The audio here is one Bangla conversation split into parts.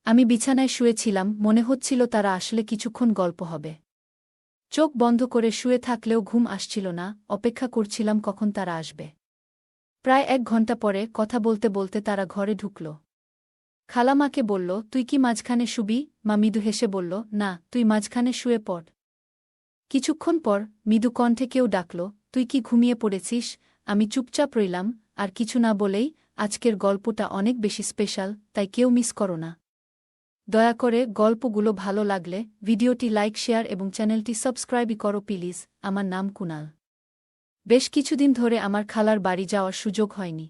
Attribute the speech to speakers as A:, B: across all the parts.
A: আমি বিছানায় শুয়েছিলাম, মনে হচ্ছিল তারা আসলে কিছুক্ষণ গল্প হবে। চোখ বন্ধ করে শুয়ে থাকলেও ঘুম আসছিল না, অপেক্ষা করছিলাম কখন তারা আসবে। প্রায় 1 ঘণ্টা পরে কথা বলতে বলতে তারা ঘরে ঢুকল। খালা মাকে বলল, তুই কি মাঝখানে শুবি? মা মৃদু হেসে বলল, না, তুই মাঝখানে শুয়ে পড়। কিছুক্ষণ পর মৃদু কণ্ঠে কেউ ডাকল, তুই কি ঘুমিয়ে পড়েছিস? আমি চুপচাপ রইলাম, আর কিছু না বলেই, আজকের গল্পটা অনেক বেশি স্পেশাল, তাই কেউ মিস করো না। দয়া করে গল্পগুলো ভালো লাগলে ভিডিওটি লাইক, শেয়ার এবং চ্যানেলটি সাবস্ক্রাইবই করো প্লিজ। আমার নাম কুনাল। বেশ কিছুদিন ধরে আমার খালার বাড়ি যাওয়ার সুযোগ হয়নি।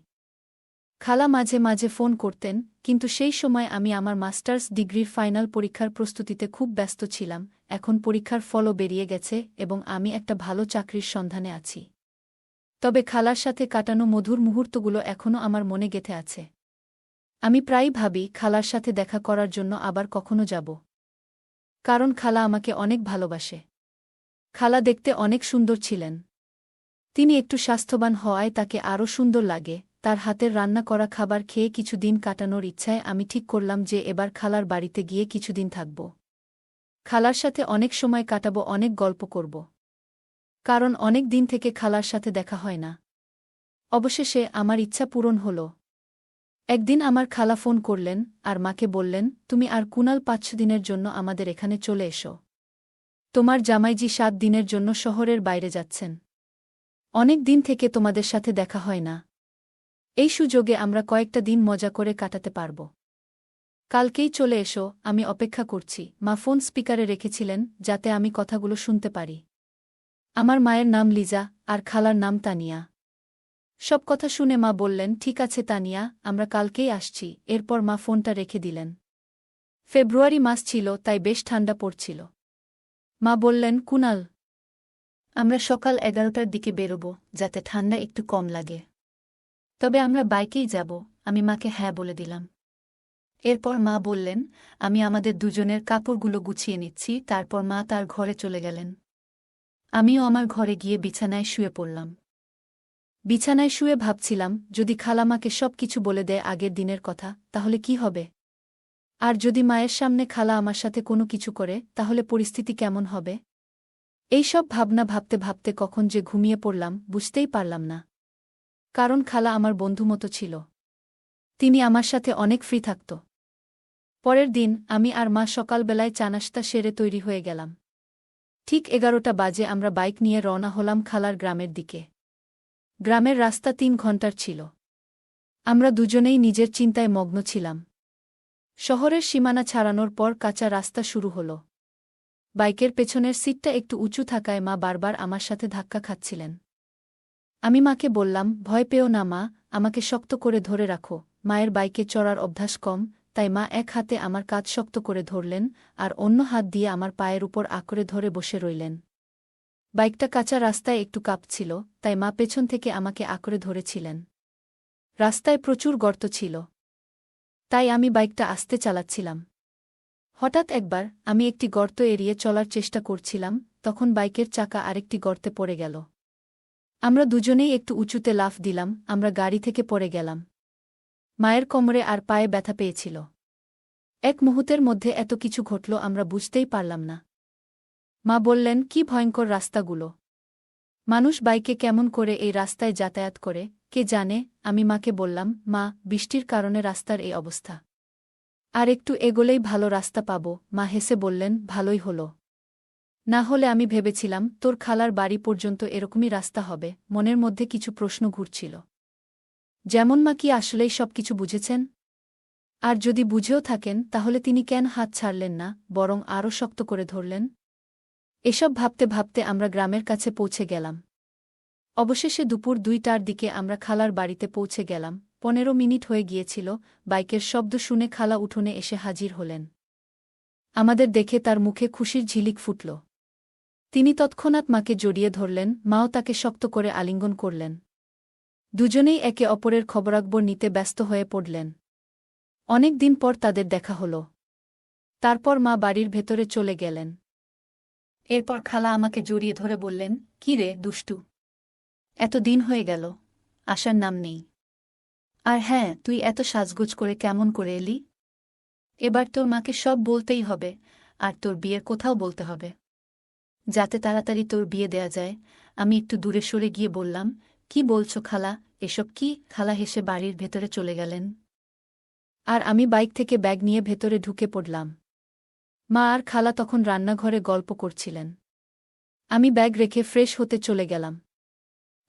A: খালা মাঝে মাঝে ফোন করতেন, কিন্তু সেই সময় আমি আমার মাস্টার্স ডিগ্রির ফাইনাল পরীক্ষার প্রস্তুতিতে খুব ব্যস্ত ছিলাম। এখন পরীক্ষার ফলও বেরিয়ে গেছে এবং আমি একটা ভালো চাকরির সন্ধানে আছি। তবে খালার সাথে কাটানো মধুর মুহূর্তগুলো এখনও আমার মনে গেঁথে আছে। আমি প্রায়ই ভাবি খালার সাথে দেখা করার জন্য আবার কখনো যাব। কারণ খালা আমাকে অনেক ভালোবাসে। খালা দেখতে অনেক সুন্দর ছিলেন। তিনি একটু স্বাস্থ্যবান হওয়ায় তাকে আরও সুন্দর লাগে। তার হাতের রান্না করা খাবার খেয়ে কিছুদিন কাটানোর ইচ্ছায় আমি ঠিক করলাম যে এবার খালার বাড়িতে গিয়ে কিছুদিন থাকব। খালার সাথে অনেক সময় কাটাবো, অনেক গল্প করব। কারণ অনেক দিন থেকে খালার সাথে দেখা হয় না। অবশেষে আমার ইচ্ছা পূরণ হল। একদিন আমার খালা ফোন করলেন আর মাকে বললেন, তুমি আর কুনাল 5 দিনের জন্য আমাদের এখানে চলে এসো। তোমার জামাইজি 7 দিনের জন্য শহরের বাইরে যাচ্ছেন। অনেক দিন থেকে তোমাদের সাথে দেখা হয় না। এই সুযোগে আমরা কয়েকটা দিন মজা করে কাটাতে পারব। কালকেই চলে এসো, আমি অপেক্ষা করছি। মা ফোন স্পিকারে রেখেছিলেন যাতে আমি কথাগুলো শুনতে পারি। আমার মায়ের নাম লিজা আর খালার নাম তানিয়া। সব কথা শুনে মা বললেন, ঠিক আছে তানিয়া, আমরা কালকেই আসছি। এরপর মা ফোনটা রেখে দিলেন। ফেব্রুয়ারি মাস ছিল, তাই বেশ ঠান্ডা পড়ছিল। মা বললেন, কুনাল, আমরা সকাল 11টার দিকে বেরোব, যাতে ঠান্ডা একটু কম লাগে। তবে আমরা বাইকেই যাব। আমি মাকে হ্যাঁ বলে দিলাম। এরপর মা বললেন, আমি আমাদের দুজনের কাপড়গুলো গুছিয়ে নিচ্ছি। তারপর মা তার ঘরে চলে গেলেন। আমিও আমার ঘরে গিয়ে বিছানায় শুয়ে পড়লাম। বিছানায় শুয়ে ভাবছিলাম, যদি খালামাকে সব কিছু বলে দেয় আগের দিনের কথা, তাহলে কি হবে? আর যদি মায়ের সামনে খালা আমার সাথে কোনো কিছু করে, তাহলে পরিস্থিতি কেমন হবে? এই সব ভাবনা ভাবতে ভাবতে কখন যে ঘুমিয়ে পড়লাম বুঝতেই পারলাম না। কারণ খালা আমার বন্ধু মতো ছিল। তিনি আমার সাথে অনেক ফ্রি থাকত। পরের দিন আমি আর মা সকালবেলায় চানাশতা সেরে তৈরি হয়ে গেলাম। ঠিক 11টা বাজে আমরা বাইক নিয়ে রওনা হলাম খালার গ্রামের দিকে। গ্রামের রাস্তা 3 ঘন্টার ছিল। আমরা দুজনেই নিজের চিন্তায় মগ্ন ছিলাম। শহরের সীমানা ছাড়ানোর পর কাঁচা রাস্তা শুরু হল। বাইকের পেছনের সিটটা একটু উঁচু থাকায় মা বারবার আমার সাথে ধাক্কা খাচ্ছিলেন। আমি মাকে বললাম, ভয় পেও না মা, আমাকে শক্ত করে ধরে রাখো। মায়ের বাইকে চড়ার অভ্যাস কম, তাই মা এক হাতে আমার কাঁধ শক্ত করে ধরলেন আর অন্য হাত দিয়ে আমার পায়ের উপর আঁকড়ে ধরে বসে রইলেন। বাইকটা কাঁচা রাস্তায় একটু কাঁপছিল, তাই মা পেছন থেকে আমাকে আঁকড়ে ধরেছিলেন। রাস্তায় প্রচুর গর্ত ছিল, তাই আমি বাইকটা আস্তে চালাচ্ছিলাম। হঠাৎ একবার আমি একটি গর্ত এড়িয়ে চলার চেষ্টা করছিলাম, তখন বাইকের চাকা আরেকটি গর্তে পড়ে গেল। আমরা দুজনেই একটু উঁচুতে লাফ দিলাম, আমরা গাড়ি থেকে পড়ে গেলাম। মায়ের কোমরে আর পায়ে ব্যথা পেয়েছিল। এক মুহূর্তের মধ্যে এত কিছু ঘটল আমরা বুঝতেই পারলাম না। মা বললেন, কি ভয়ঙ্কর রাস্তাগুলো! মানুষ বাইকে কেমন করে এই রাস্তায় যাতায়াত করে, কে জানে। আমি মাকে বললাম, মা, বৃষ্টির কারণে রাস্তার এই অবস্থা। আর একটু এগোলেই ভালো রাস্তা পাব। মা হেসে বললেন, ভালোই হলো। না হলে আমি ভেবেছিলাম তোর খালার বাড়ি পর্যন্ত এরকমই রাস্তা হবে। মনের মধ্যে কিছু প্রশ্ন ঘুরছিল। যেমন, মা কি আসলেই সব কিছু বুঝেছেন? আর যদি বুঝেও থাকেন, তাহলে তিনি কেন হাত ছাড়লেন না, বরং আরও শক্ত করে ধরলেন? এসব ভাবতে ভাবতে আমরা গ্রামের কাছে পৌঁছে গেলাম। অবশেষে দুপুর 2টার দিকে আমরা খালার বাড়িতে পৌঁছে গেলাম। 15 মিনিট হয়ে গিয়েছিল। বাইকের শব্দ শুনে খালা উঠোনে এসে হাজির হলেন। আমাদের দেখে তার মুখে খুশির ঝিলিক ফুটল। তিনি তৎক্ষণাৎ মাকে জড়িয়ে ধরলেন, মাও তাকে শক্ত করে আলিঙ্গন করলেন। দুজনেই একে অপরের খবরাখবর নিতে ব্যস্ত হয়ে পড়লেন। অনেক দিন পর তাদের দেখা হল। তারপর মা বাড়ির ভেতরে চলে গেলেন। এরপর খালা আমাকে জড়িয়ে ধরে বললেন, কি রে দুষ্টু, এত দিন হয়ে গেল, আসার নাম নেই। আর হ্যাঁ, তুই এত সাজগোজ করে কেমন করে এলি? এবার তোর মাকে সব বলতেই হবে, আর তোর বিয়ের কোথাও বলতে হবে, যাতে তাড়াতাড়ি তোর বিয়ে দেয়া যায়। আমি একটু দূরে সরে গিয়ে বললাম, কি বলছো খালা, এসব কি? খালা হেসে বাড়ির ভেতরে চলে গেলেন, আর আমি বাইক থেকে ব্যাগ নিয়ে ভেতরে ঢুকে পড়লাম। মা আর খালা তখন রান্নাঘরে গল্প করছিলেন। আমি ব্যাগ রেখে ফ্রেশ হতে চলে গেলাম।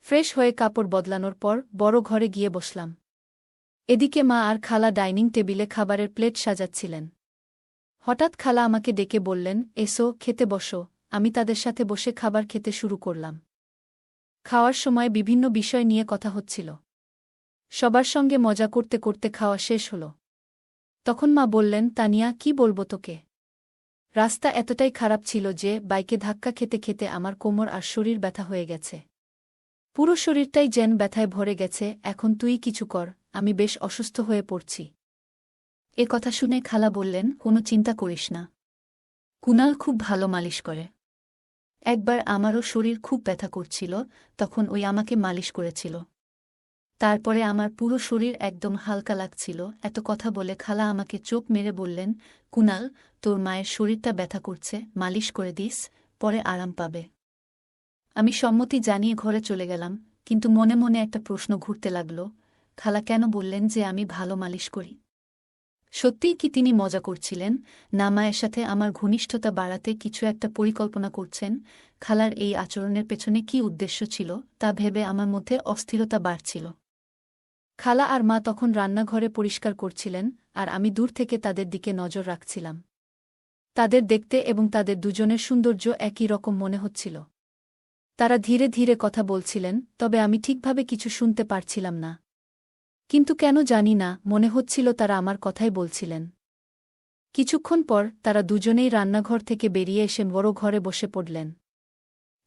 A: ফ্রেশ হয়ে কাপড় বদলানোর পর বড় ঘরে গিয়ে বসলাম। এদিকে মা আর খালা ডাইনিং টেবিলে খাবারের প্লেট সাজাচ্ছিলেন। হঠাৎ খালা আমাকে ডেকে বললেন, এসো, খেতে বসো। আমি তাদের সাথে বসে খাবার খেতে শুরু করলাম। খাওয়ার সময় বিভিন্ন বিষয় নিয়ে কথা হচ্ছিল। সবার সঙ্গে মজা করতে করতে খাওয়া শেষ হল। তখন মা বললেন, তানিয়া, কি বলবো তোকে? রাস্তা এতটাই খারাপ ছিল যে বাইকে ধাক্কা খেতে খেতে আমার কোমর আর শরীর ব্যথা হয়ে গেছে। পুরো শরীরটাই যেন ব্যথায় ভরে গেছে। এখন তুই কিছু কর, আমি বেশ অসুস্থ হয়ে পড়ছি। এ কথা শুনে খালা বললেন, কোনো চিন্তা করিস না, কুনাল খুব ভালো মালিশ করে। একবার আমারও শরীর খুব ব্যথা করছিল, তখন ওই আমাকে মালিশ করেছিল। তারপরে আমার পুরো শরীর একদম হালকা লাগছিল। এত কথা বলে খালা আমাকে চোখ মেরে বললেন, কুনাল, তোর মায়ের শরীরটা ব্যথা করছে, মালিশ করে দিস, পরে আরাম পাবে। আমি সম্মতি জানিয়ে ঘরে চলে গেলাম, কিন্তু মনে মনে একটা প্রশ্ন ঘুরতে লাগল, খালা কেন বললেন যে আমি ভালো মালিশ করি? সত্যিই কি তিনি মজা করছিলেন, না মায়ের সাথে আমার ঘনিষ্ঠতা বাড়াতে কিছু একটা পরিকল্পনা করছেন? খালার এই আচরণের পেছনে কি উদ্দেশ্য ছিল তা ভেবে আমার মধ্যে অস্থিরতা বাড়ছিল। খালা আর মা তখন রান্নাঘরে পরিষ্কার করছিলেন, আর আমি দূর থেকে তাদের দিকে নজর রাখছিলাম। তাদের দেখতে এবং তাদের দুজনের সৌন্দর্য একই রকম মনে হচ্ছিল। তারা ধীরে ধীরে কথা বলছিলেন, তবে আমি ঠিকভাবে কিছু শুনতে পারছিলাম না। কিন্তু কেন জানি না, মনে হচ্ছিল তারা আমার কথাই বলছিলেন। কিছুক্ষণ পর তারা দুজনেই রান্নাঘর থেকে বেরিয়ে এসে বড় ঘরে বসে পড়লেন।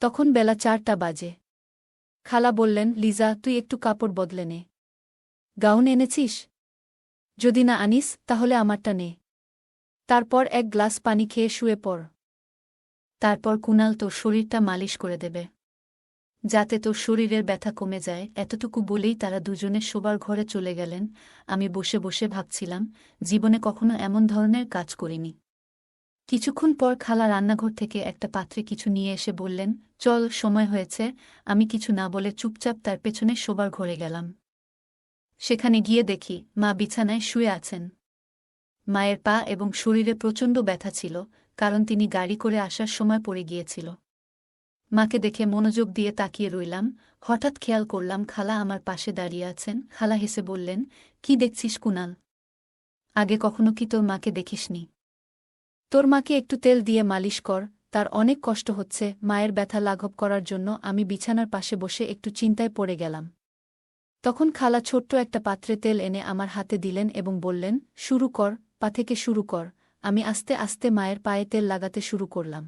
A: তখন বেলা 4টা বাজে। খালা বললেন, লিজা, তুই একটু কাপড় বদলে নে। গাউন এনেছিস? যদি না আনিস তাহলে আমারটা নে। তারপর এক গ্লাস পানি খেয়ে শুয়ে পড়। তারপর কুনাল তোর শরীরটা মালিশ করে দেবে, যাতে তোর শরীরের ব্যথা কমে যায়। এতটুকু বলেই তারা দুজনে শোবার ঘরে চলে গেলেন। আমি বসে বসে ভাবছিলাম, জীবনে কখনো এমন ধরনের কাজ করিনি। কিছুক্ষণ পর খালা রান্নাঘর থেকে একটা পাত্রে কিছু নিয়ে এসে বললেন, চল, সময় হয়েছে। আমি কিছু না বলে চুপচাপ তার পেছনে শোবার ঘরে গেলাম। সেখানে গিয়ে দেখি মা বিছানায় শুয়ে আছেন। মায়ের পা এবং শরীরে প্রচণ্ড ব্যথা ছিল, কারণ তিনি গাড়ি করে আসার সময় পড়ে গিয়েছিল। মাকে দেখে মনোযোগ দিয়ে তাকিয়ে রইলাম। হঠাৎ খেয়াল করলাম খালা আমার পাশে দাঁড়িয়ে আছেন। খালা হেসে বললেন, কি দেখছিস কুনাল? আগে কখনো কি তোর মাকে দেখিসনি? তোর মাকে একটু তেল দিয়ে মালিশ কর, তার অনেক কষ্ট হচ্ছে। মায়ের ব্যথা লাঘব করার জন্য আমি বিছানার পাশে বসে একটু চিন্তায় পড়ে গেলাম। তখন খালা ছোট্ট একটা পাত্রে তেল এনে আমার হাতে দিলেন এবং বললেন, শুরু কর, পা থেকে শুরু কর। আমি আস্তে আস্তে মায়ের পায়ে তেল লাগাতে শুরু করলাম।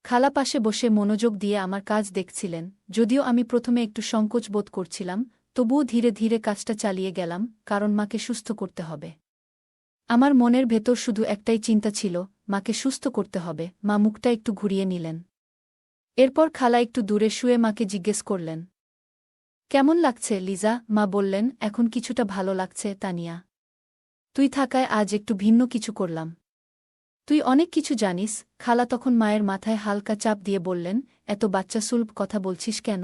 A: খালা পাশে বসে মনোযোগ দিয়ে আমার কাজ দেখছিলেন। যদিও আমি প্রথমে একটু সংকোচ বোধ করছিলাম, তবুও ধীরে ধীরে কাজটা চালিয়ে গেলাম, কারণ মাকে সুস্থ করতে হবে। আমার মনের ভেতর শুধু একটাই চিন্তা ছিল, মাকে সুস্থ করতে হবে। মা মুখটা একটু ঘুরিয়ে নিলেন। এরপর খালা একটু দূরে শুয়ে মাকে জিজ্ঞেস করলেন, কেমন লাগছে লিজা? মা বললেন, এখন কিছুটা ভালো লাগছে তানিয়া। তুই থাকায় আজ একটু ভিন্ন কিছু করলাম। তুই অনেক কিছু জানিস। খালা তখন মায়ের মাথায় হালকা চাপ দিয়ে বললেন, এত বাচ্চাসুলভ কথা বলছিস কেন?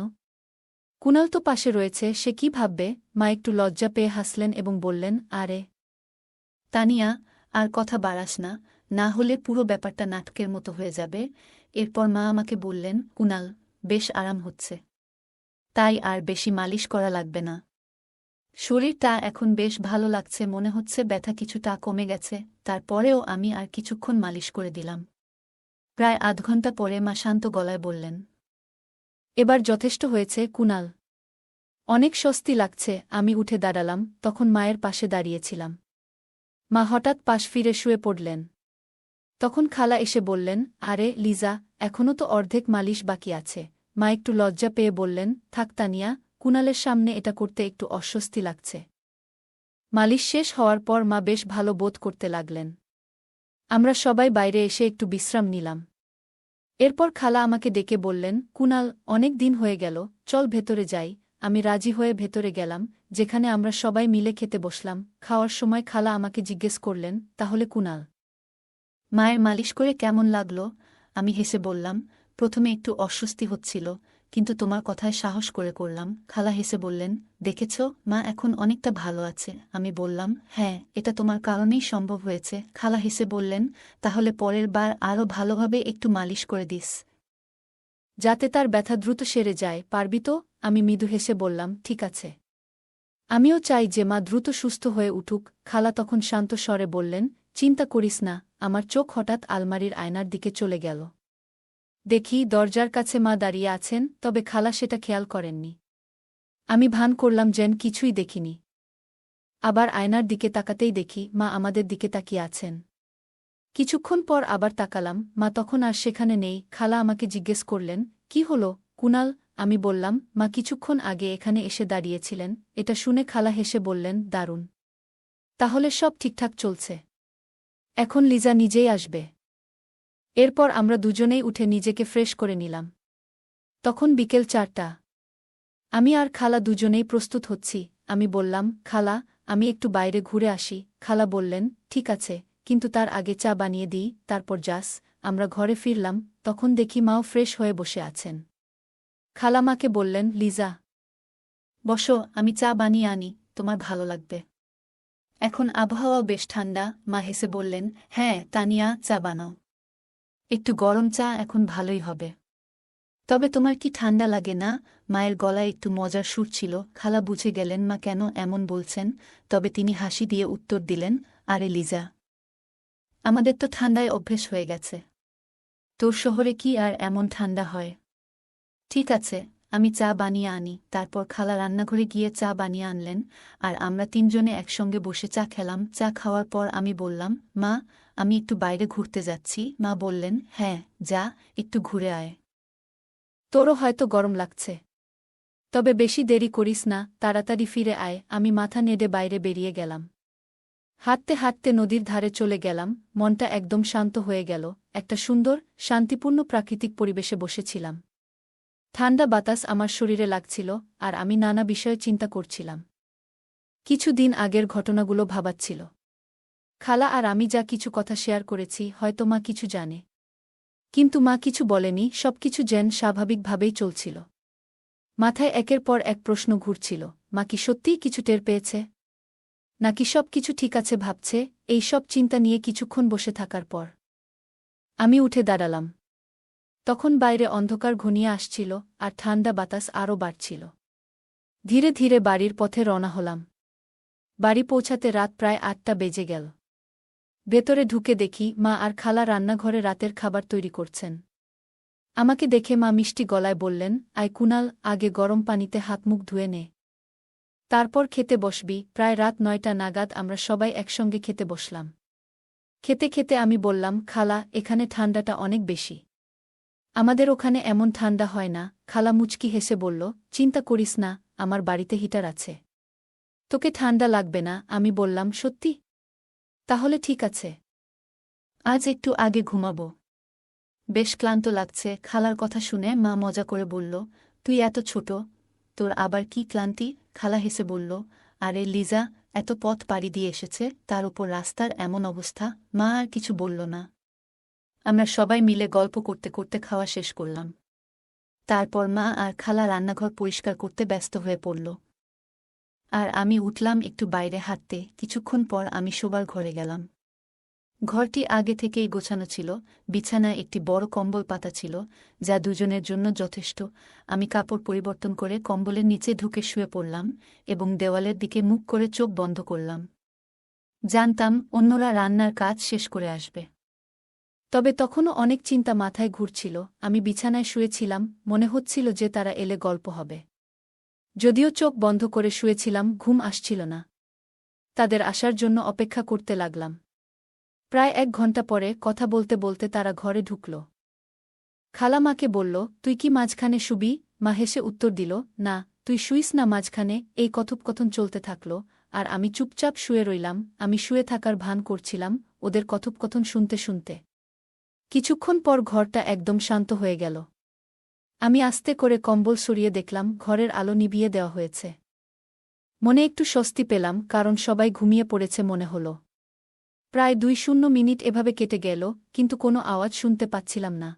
A: কুনাল তো পাশে রয়েছে, সে কি ভাববে? মা একটু লজ্জা পেয়ে হাসলেন এবং বললেন, আরে তানিয়া, আর কথা বাড়াস না, না হলে পুরো ব্যাপারটা নাটকের মতো হয়ে যাবে। এরপর মা আমাকে বললেন, কুনাল, বেশ আরাম হচ্ছে, তাই আর বেশি মালিশ করা লাগবে না। শরীরটা এখন বেশ ভালো লাগছে, মনে হচ্ছে ব্যথা কিছুটা কমে গেছে। তারপরেও আমি আর কিছুক্ষণ মালিশ করে দিলাম। প্রায় আধ ঘণ্টা পরে মা শান্ত গলায় বললেন, এবার যথেষ্ট হয়েছে কুনাল, অনেক স্বস্তি লাগছে। আমি উঠে দাঁড়ালাম, তখন মায়ের পাশে দাঁড়িয়েছিলাম। মা হঠাৎ পাশ ফিরে শুয়ে পড়লেন। তখন খালা এসে বললেন, আরে লিজা, এখনও তো অর্ধেক মালিশ বাকি আছে। মা একটু লজ্জা পেয়ে বললেন, থাক তানিয়া, কুনালের সামনে এটা করতে একটু অস্বস্তি লাগছে। মালিশ শেষ হওয়ার পর মা বেশ ভালো বোধ করতে লাগলেন। আমরা সবাই বাইরে এসে একটু বিশ্রাম নিলাম। এরপর খালা আমাকে ডেকে বললেন, কুনাল, অনেক দিন হয়ে গেল, চল ভেতরে যাই, আমি রাজি হয়ে ভেতরে গেলাম, যেখানে আমরা সবাই মিলে খেতে বসলাম। খাওয়ার সময় খালা আমাকে জিজ্ঞেস করলেন, তাহলে কুনাল মায়ের মালিশ করে কেমন লাগলো? আমি হেসে বললাম, প্রথমে একটু অস্বস্তি হচ্ছিল, কিন্তু তোমার কথায় সাহস করে করলাম। খালা হেসে বললেন, দেখেছ, মা এখন অনেকটা ভালো আছে। আমি বললাম, হ্যাঁ, এটা তোমার কারণেই সম্ভব হয়েছে। খালা হেসে বললেন, তাহলে পরের বার আরও ভালোভাবে একটু মালিশ করে দিস, যাতে তার ব্যথা দ্রুত সেরে যায়, পারবি তো? আমি মৃদু হেসে বললাম, ঠিক আছে। আমিও চাই যে মা দ্রুত সুস্থ হয়ে উঠুক। খালা তখন শান্ত স্বরে বললেন, চিন্তা করিস না। আমার চোখ হঠাৎ আলমারির আয়নার দিকে চলে গেল। দেখি দরজার কাছে মা দাঁড়িয়ে আছেন, তবে খালা সেটা খেয়াল করেননি। আমি ভান করলাম যেন কিছুই দেখিনি। আবার আয়নার দিকে তাকাতেই দেখি মা আমাদের দিকে তাকিয়ে আছেন। কিছুক্ষণ পর আবার তাকালাম, মা তখন আর সেখানে নেই। খালা আমাকে জিজ্ঞেস করলেন, কি হলো কুনাল? আমি বললাম, মা কিছুক্ষণ আগে এখানে এসে দাঁড়িয়েছিলেন। এটা শুনে খালা হেসে বললেন, দারুণ, তাহলে সব ঠিকঠাক চলছে। এখন লিজা নিজেই আসবে। এরপর আমরা দুজনেই উঠে নিজেকে ফ্রেশ করে নিলাম। তখন বিকেল 4টা। আমি আর খালা দুজনেই প্রস্তুত হচ্ছি। আমি বললাম, খালা, আমি একটু বাইরে ঘুরে আসি। খালা বললেন, ঠিক আছে, কিন্তু তার আগে চা বানিয়ে দিই, তারপর যাস। আমরা ঘরে ফিরলাম, তখন দেখি মাও ফ্রেশ হয়ে বসে আছেন। খালা মাকে বললেন, লিজা, বসো, আমি চা বানিয়ে আনি, তোমার ভালো লাগবে। এখন আবহাওয়াও বেশ ঠান্ডা। মা হেসে বললেন, হ্যাঁ তানিয়া, চা বানাও। একটু গরম চা এখন ভালোই হবে। তবে তোমার কি ঠান্ডা লাগে না? মায়ের গলায় একটু মজার সুর ছিল। খালা বুঝে গেলেন মা কেন এমন বলছেন, তবে তিনি হাসি দিয়ে উত্তর দিলেন, আরে লিজা, আমাদের তো ঠান্ডায় অভ্যেস হয়ে গেছে। তোর শহরে কি আর এমন ঠান্ডা হয়? ঠিক আছে, আমি চা বানিয়ে আনি। তারপর খালা রান্নাঘরে গিয়ে চা বানিয়ে আনলেন, আর আমরা তিনজনে একসঙ্গে বসে চা খেলাম। চা খাওয়ার পর আমি বললাম, মা, আমি একটু বাইরে ঘুরতে যাচ্ছি। মা বললেন, হ্যাঁ, যা, একটু ঘুরে আয়। তোরও হয়তো গরম লাগছে, তবে বেশি দেরি করিস না, তাড়াতাড়ি ফিরে আয়। আমি মাথা নেড়ে বাইরে বেরিয়ে গেলাম। হাঁটতে হাঁটতে নদীর ধারে চলে গেলাম। মনটা একদম শান্ত হয়ে গেল। একটা সুন্দর, শান্তিপূর্ণ প্রাকৃতিক পরিবেশে বসেছিলাম। ঠান্ডা বাতাস আমার শরীরে লাগছিল, আর আমি নানা বিষয়ে চিন্তা করছিলাম। কিছু দিন আগের ঘটনাগুলো ভাবাচ্ছিল। খালা আর আমি যা কিছু কথা শেয়ার করেছি, হয়তো মা কিছু জানে, কিন্তু মা কিছু বলেনি। সবকিছু যেন স্বাভাবিকভাবেই চলছিল। মাথায় একের পর এক প্রশ্ন ঘুরছিল। মা কি সত্যিই কিছু টের পেয়েছে, নাকি সব কিছু ঠিক আছে ভাবছে? এই সব চিন্তা নিয়ে কিছুক্ষণ বসে থাকার পর আমি উঠে দাঁড়ালাম। তখন বাইরে অন্ধকার ঘনিয়ে আসছিল, আর ঠান্ডা বাতাস আরও বাড়ছিল। ধীরে ধীরে বাড়ির পথে রওনা হলাম। বাড়ি পৌঁছাতে রাত প্রায় 8টা বেজে গেল। ভেতরে ঢুকে দেখি মা আর খালা রান্নাঘরে রাতের খাবার তৈরি করছেন। আমাকে দেখে মা মিষ্টি গলায় বললেন, আয় কুনাল, আগে গরম পানিতে হাত মুখ ধুয়ে নে, তারপর খেতে বসবি। প্রায় রাত 9টা নাগাদ আমরা সবাই একসঙ্গে খেতে বসলাম। খেতে খেতে আমি বললাম, খালা, এখানে ঠান্ডাটা অনেক বেশি। আমাদের ওখানে এমন ঠান্ডা হয় না। খালা মুচকি হেসে বলল, চিন্তা করিস না, আমার বাড়িতে হিটার আছে, তোকে ঠান্ডা লাগবে না। আমি বললাম, সত্যি? তাহলে ঠিক আছে, আজ একটু আগে ঘুমাবো, বেশ ক্লান্ত লাগছে। খালার কথা শুনে মা মজা করে বলল, তুই এত ছোট, তোর আবার কি ক্লান্তি? খালা হেসে বলল, আরে লিজা, এত পথ পাড়ি দিয়ে এসেছে, তার উপর রাস্তার এমন অবস্থা। মা আর কিছু বলল না। আমরা সবাই মিলে গল্প করতে করতে খাওয়া শেষ করলাম। তারপর মা আর খালা রান্নাঘর পরিষ্কার করতে ব্যস্ত হয়ে পড়ল, আর আমি উঠলাম একটু বাইরে হাঁটতে। কিছুক্ষণ পর আমি শোবার ঘরে গেলাম। ঘরটি আগে থেকেই গোছানো ছিল। বিছানায় একটি বড় কম্বল পাতা ছিল, যা দুজনের জন্য যথেষ্ট। আমি কাপড় পরিবর্তন করে কম্বলের নিচে ঢুকে শুয়ে পড়লাম এবং দেওয়ালের দিকে মুখ করে চোখ বন্ধ করলাম। জানতাম অন্যরা রান্নার কাজ শেষ করে আসবে, তবে তখনও অনেক চিন্তা মাথায় ঘুরছিল। আমি বিছানায় শুয়েছিলাম, মনে হচ্ছিল যে তারা এলে গল্প হবে। যদিও চোখ বন্ধ করে শুয়েছিলাম, ঘুম আসছিল না। তাদের আসার জন্য অপেক্ষা করতে লাগলাম। প্রায় 1 ঘণ্টা পরে কথা বলতে বলতে তারা ঘরে ঢুকল। খালা মাকে বলল, তুই কি মাঝখানে শুবি? মা হেসে উত্তর দিল, না, তুই শুইস না মাঝখানে। এই কথোপকথন চলতে থাকল, আর আমি চুপচাপ শুয়ে রইলাম। আমি শুয়ে থাকার ভান করছিলাম, ওদের কথোপকথন শুনতে শুনতে। কিছুক্ষণ পর ঘরটা একদম শান্ত হয়ে গেল। আমি আস্তে করে কম্বল সরিয়ে দেখলাম ঘরের আলো নিভিয়ে দেওয়া হয়েছে। মনে একটু স্বস্তি পেলাম, কারণ সবাই ঘুমিয়ে পড়েছে মনে হল। প্রায় 2 মিনিট এভাবে কেটে গেল, কিন্তু কোনো আওয়াজ শুনতে পাচ্ছিলাম না।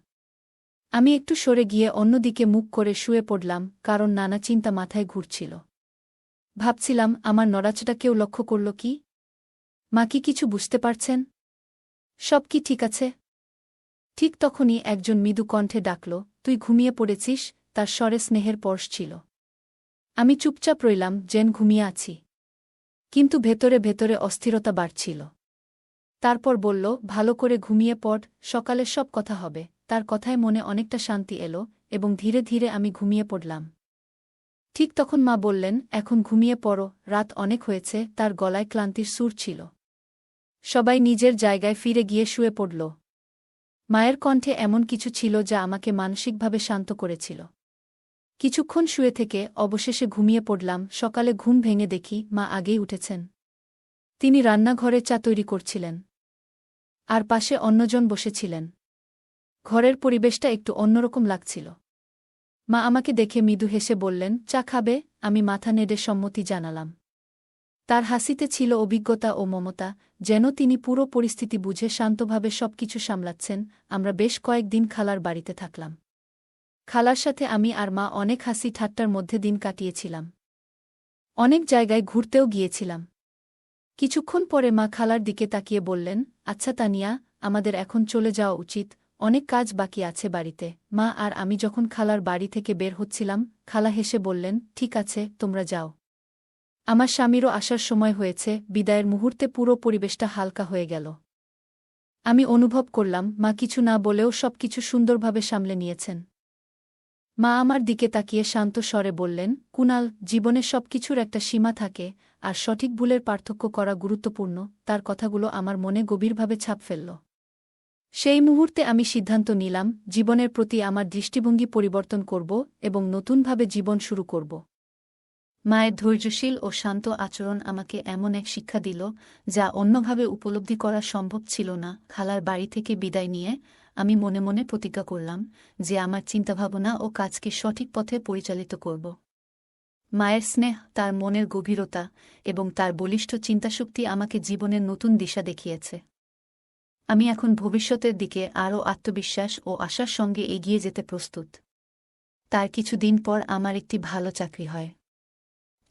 A: আমি একটু সরে গিয়ে অন্যদিকে মুখ করে শুয়ে পড়লাম, কারণ নানা চিন্তা মাথায় ঘুরছিল। ভাবছিলাম, আমার নড়াচড়া কেউ লক্ষ্য করল কি? মা কি কিছু বুঝতে পারছেন? সব কি ঠিক আছে? ঠিক তখনই একজন মৃদু কণ্ঠে ডাকল, তুই ঘুমিয়ে পড়েছিস? তার স্বরে স্নেহের পরশ ছিল। আমি চুপচাপ রইলাম, যেন ঘুমিয়ে আছি। কিন্তু ভেতরে ভেতরে অস্থিরতা বাড়ছিল। তারপর বলল, ভালো করে ঘুমিয়ে পড়, সকালে সব কথা হবে। তার কথায় মনে অনেকটা শান্তি এলো, এবং ধীরে ধীরে আমি ঘুমিয়ে পড়লাম। ঠিক তখন মা বললেন, এখন ঘুমিয়ে পড়ো, রাত অনেক হয়েছে। তার গলায় ক্লান্তির সুর ছিল। সবাই নিজের জায়গায় ফিরে গিয়ে শুয়ে পড়ল। মায়ের কণ্ঠে এমন কিছু ছিল যা আমাকে মানসিকভাবে শান্ত করেছিল। কিছুক্ষণ শুয়ে থেকে অবশেষে ঘুমিয়ে পড়লাম। সকালে ঘুম ভেঙে দেখি মা আগেই উঠেছেন। তিনি রান্নাঘরে চা তৈরি করছিলেন, আর পাশে অন্যজন বসেছিলেন। ঘরের পরিবেশটা একটু অন্যরকম লাগছিল। মা আমাকে দেখে মৃদু হেসে বললেন, চা খাবে? আমি মাথা নেড়ে সম্মতি জানালাম। তার হাসিতে ছিল অভিজ্ঞতা ও মমতা, যেন তিনি পুরো পরিস্থিতি বুঝে শান্তভাবে সবকিছু সামলাচ্ছেন। আমরা বেশ কয়েকদিন খালার বাড়িতে থাকলাম। খালার সাথে আমি আর মা অনেক হাসি ঠাট্টার মধ্যে দিন কাটিয়েছিলাম। অনেক জায়গায় ঘুরতেও গিয়েছিলাম। কিছুক্ষণ পরে মা খালার দিকে তাকিয়ে বললেন, আচ্ছা তানিয়া, আমাদের এখন চলে যাওয়া উচিত, অনেক কাজ বাকি আছে বাড়িতে। মা আর আমি যখন খালার বাড়ি থেকে বের হচ্ছিলাম, খালা হেসে বললেন, ঠিক আছে, তোমরা যাও। আমার স্বামীরও আসার সময় হয়েছে। বিদায়ের মুহূর্তে পুরো পরিবেশটা হালকা হয়ে গেল। আমি অনুভব করলাম মা কিছু না বলেও সবকিছু সুন্দরভাবে সামলে নিয়েছেন। মা আমার দিকে তাকিয়ে শান্ত স্বরে বললেন, কুনাল, জীবনে সবকিছুর একটা সীমা থাকে, আর সঠিক ভুলের পার্থক্য করা গুরুত্বপূর্ণ। তার কথাগুলো আমার মনে গভীরভাবে ছাপ ফেলল। সেই মুহূর্তে আমি সিদ্ধান্ত নিলাম, জীবনের প্রতি আমার দৃষ্টিভঙ্গি পরিবর্তন করব এবং নতুনভাবে জীবন শুরু করব। মায়ের ধৈর্যশীল ও শান্ত আচরণ আমাকে এমন এক শিক্ষা দিল, যা অন্যভাবে উপলব্ধি করা সম্ভব ছিল না। খালার বাড়ি থেকে বিদায় নিয়ে আমি মনে মনে প্রতিজ্ঞা করলাম যে আমার চিন্তাভাবনা ও কাজকে সঠিক পথে পরিচালিত করব। মায়ের স্নেহ, তার মনের গভীরতা এবং তার বলিষ্ঠ চিন্তাশক্তি আমাকে জীবনের নতুন দিশা দেখিয়েছে। আমি এখন ভবিষ্যতের দিকে আরও আত্মবিশ্বাস ও আশার সঙ্গে এগিয়ে যেতে প্রস্তুত। তার কিছুদিন পর আমার একটি ভালো চাকরি হয়।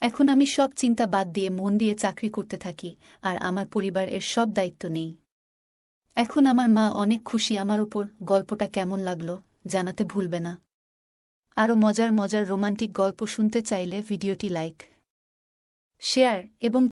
A: এখন আমি সব চিন্তা বাদ দিয়ে মন দিয়ে চাকরি করতে থাকি, আর আমার পরিবারের সব দায়িত্ব নেই। এখন আমার মা অনেক খুশি আমার উপর। গল্পটা কেমন লাগলো জানাতে ভুলবে না। আরও মজার মজার রোমান্টিক গল্প শুনতে চাইলে ভিডিওটি লাইক, শেয়ার এবং